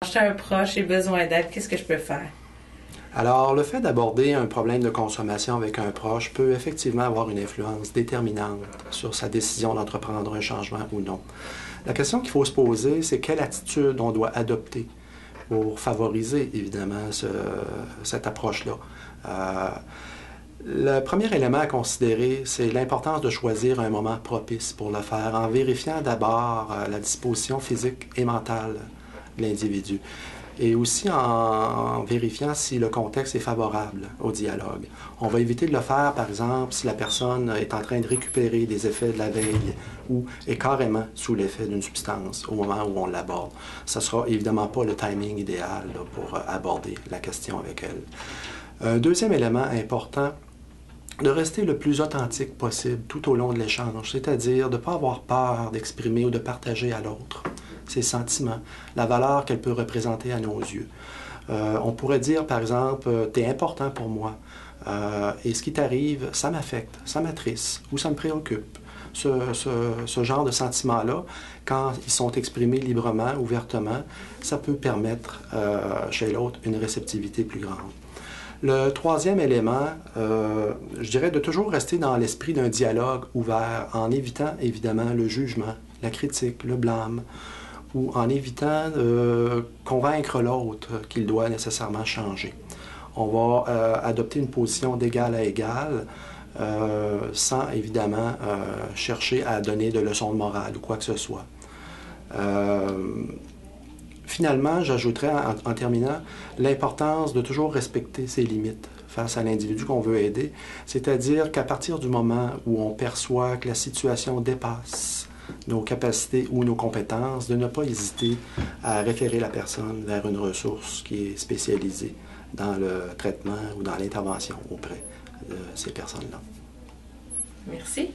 J'ai un proche, j'ai besoin d'aide, qu'est-ce que je peux faire? Alors, le fait d'aborder un problème de consommation avec un proche peut effectivement avoir une influence déterminante sur sa décision d'entreprendre un changement ou non. La question qu'il faut se poser, c'est quelle attitude on doit adopter pour favoriser, évidemment, cette approche-là. Le premier élément à considérer, c'est l'importance de choisir un moment propice pour le faire, en vérifiant d'abord la disposition physique et mentale de l'individu, et aussi en vérifiant si le contexte est favorable au dialogue. On va éviter de le faire, par exemple, si la personne est en train de récupérer des effets de la veille ou est carrément sous l'effet d'une substance au moment où on l'aborde. Ce ne sera évidemment pas le timing idéal là, pour aborder la question avec elle. Un deuxième élément important, de rester le plus authentique possible tout au long de l'échange, c'est-à-dire de ne pas avoir peur d'exprimer ou de partager à l'autre ses sentiments, la valeur qu'elle peut représenter à nos yeux. On pourrait dire, par exemple, « t'es important pour moi et ce qui t'arrive, ça m'affecte, ça m'attriste ou ça me préoccupe ». Ce genre de sentiments-là, quand ils sont exprimés librement, ouvertement, ça peut permettre chez l'autre une réceptivité plus grande. Le troisième élément, je dirais de toujours rester dans l'esprit d'un dialogue ouvert en évitant évidemment le jugement, la critique, le blâme, ou en évitant de convaincre l'autre qu'il doit nécessairement changer. On va adopter une position d'égal à égal sans évidemment chercher à donner de leçons de morale ou quoi que ce soit. Finalement, j'ajouterais en terminant l'importance de toujours respecter ses limites face à l'individu qu'on veut aider, c'est-à-dire qu'à partir du moment où on perçoit que la situation dépasse nos capacités ou nos compétences, de ne pas hésiter à référer la personne vers une ressource qui est spécialisée dans le traitement ou dans l'intervention auprès de ces personnes-là. Merci.